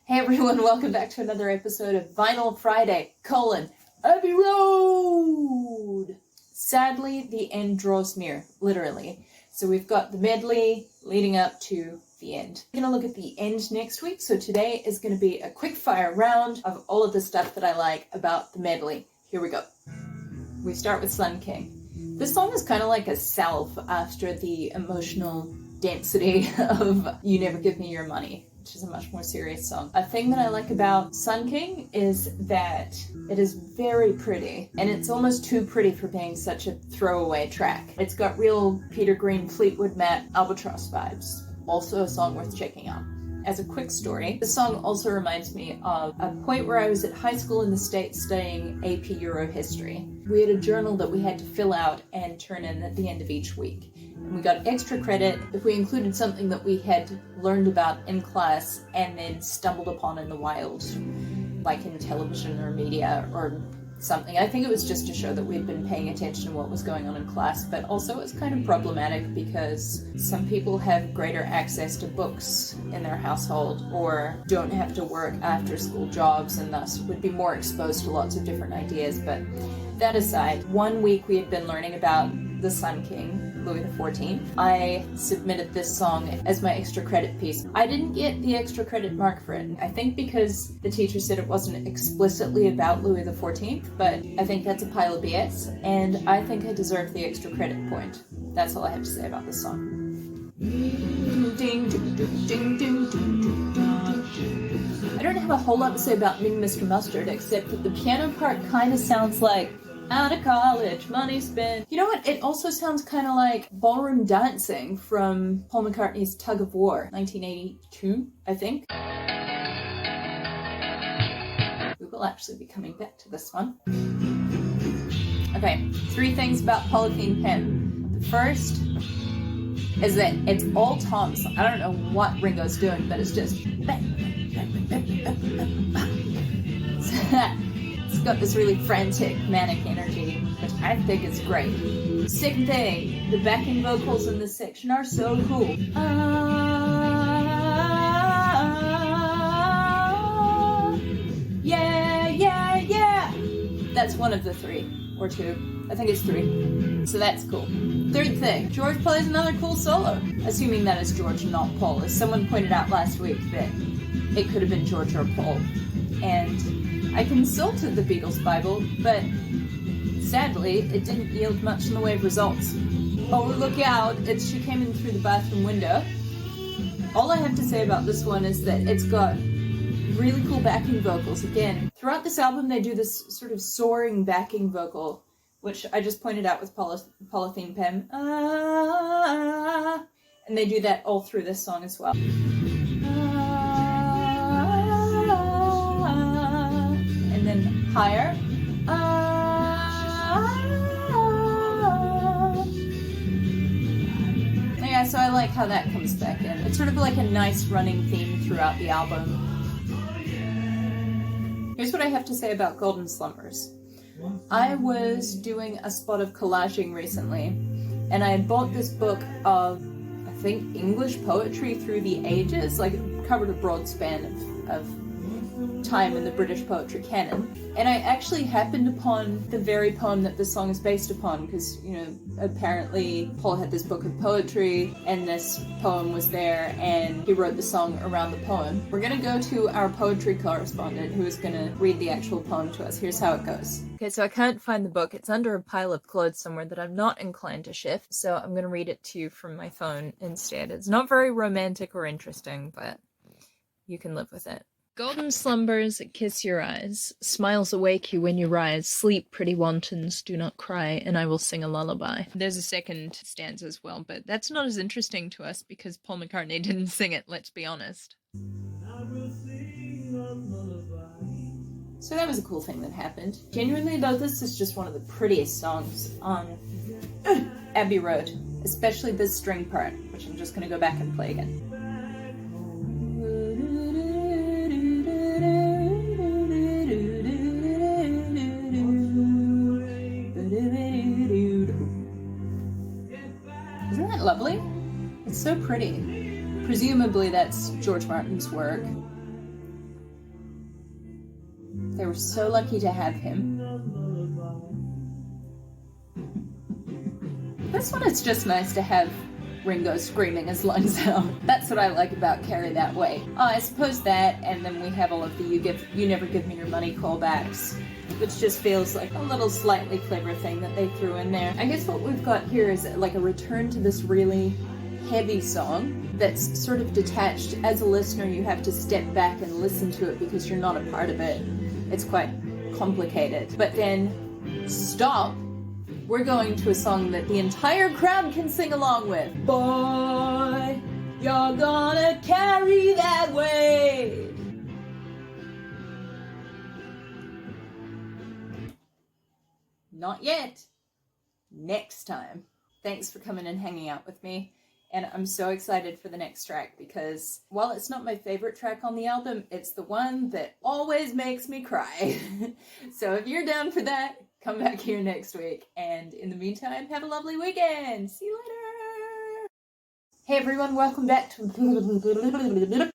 Hey everyone, welcome back to another episode of Vinyl Friday, Abbey Road! Sadly, the end draws near, literally. So we've got the medley leading up to the end. We're going to look at the end next week, so today is going to be a quick fire round of all of the stuff that I like about the medley. Here we go. We start with Sun King. This song is kind of like a salve after the emotional density of You Never Give Me Your Money, which is a much more serious song. A thing that I like about Sun King is that it is very pretty, and it's almost too pretty for being such a throwaway track. It's got real Peter Green, Fleetwood Mac, Albatross vibes. Also a song worth checking out. As a quick story, the song also reminds me of a point where I was at high school in the States studying AP Euro history. We had a journal that we had to fill out and turn in at the end of each week. And we got extra credit if we included something that we had learned about in class and then stumbled upon in the wild, like in television or media or something. I think it was just to show that we'd been paying attention to what was going on in class, but also it's kind of problematic because some people have greater access to books in their household or don't have to work after school jobs and thus would be more exposed to lots of different ideas. But that aside, one week we had been learning about the Sun King, Louis XIV. I submitted this song as my extra credit piece. I didn't get the extra credit mark for it. I think because the teacher said it wasn't explicitly about Louis XIV, but I think that's a pile of BS, and I think I deserve the extra credit point. That's all I have to say about this song. I don't have a whole lot to say about Mean Mr. Mustard, except that the piano part kind of sounds like out of college, money spent. You know what? It also sounds kind of like ballroom dancing from Paul McCartney's Tug of War, 1982, I think. We will actually be coming back to this one. Okay, 3 things about Polythene Pam. The first is that it's all toms. I don't know what Ringo's doing, but it's just... It's got this really frantic, manic energy, which I think is great. Second thing, the backing vocals in this section are so cool. Yeah, yeah, yeah. That's one of the 3, or 2. I think it's 3. So that's cool. Third thing, George plays another cool solo. Assuming that is George, not Paul. As someone pointed out last week that it could have been George or Paul. And I consulted the Beatles Bible, but sadly, it didn't yield much in the way of results. Oh, look out, she came in through the bathroom window. All I have to say about this one is that it's got really cool backing vocals. Again, throughout this album, they do this sort of soaring backing vocal, which I just pointed out with Polythene Pam. And they do that all through this song as well. And then higher. Yeah, so I like how that comes back in. It's sort of like a nice running theme throughout the album. Here's what I have to say about Golden Slumbers. I was doing a spot of collaging recently, and I had bought this book of, I think, English poetry through the ages, like it covered a broad span of time in the British poetry canon. And I actually happened upon the very poem that this song is based upon, because, you know, apparently Paul had this book of poetry, and this poem was there, and he wrote the song around the poem. We're gonna go to our poetry correspondent, who is gonna read the actual poem to us. Here's how it goes. Okay, so I can't find the book. It's under a pile of clothes somewhere that I'm not inclined to shift, so I'm gonna read it to you from my phone instead. It's not very romantic or interesting, but you can live with it. Golden slumbers, kiss your eyes. Smiles awake you when you rise. Sleep, pretty wantons, do not cry, and I will sing a lullaby. There's a second stanza as well, but that's not as interesting to us because Paul McCartney didn't sing it, let's be honest. So that was a cool thing that happened. Genuinely though, this is just one of the prettiest songs on Abbey Road, especially this string part, which I'm just going to go back and play again. Isn't that lovely? It's so pretty. Presumably that's George Martin's work. They were so lucky to have him. This one, it's just nice to have Ringo screaming his lungs out. That's what I like about Carry That Way. I suppose that, and then we have all of the You Never Give Me Your Money callbacks, which just feels like a little slightly clever thing that they threw in there. I guess what we've got here is like a return to this really heavy song that's sort of detached. As a listener, you have to step back and listen to it because you're not a part of it. It's quite complicated. But then, stop. We're going to a song that the entire crowd can sing along with. Boy, you're gonna carry that weight. Not yet. Next time. Thanks for coming and hanging out with me. And I'm so excited for the next track because while it's not my favorite track on the album, it's the one that always makes me cry. So if you're down for that, come back here next week. And in the meantime, have a lovely weekend. See you later. Hey everyone, welcome back to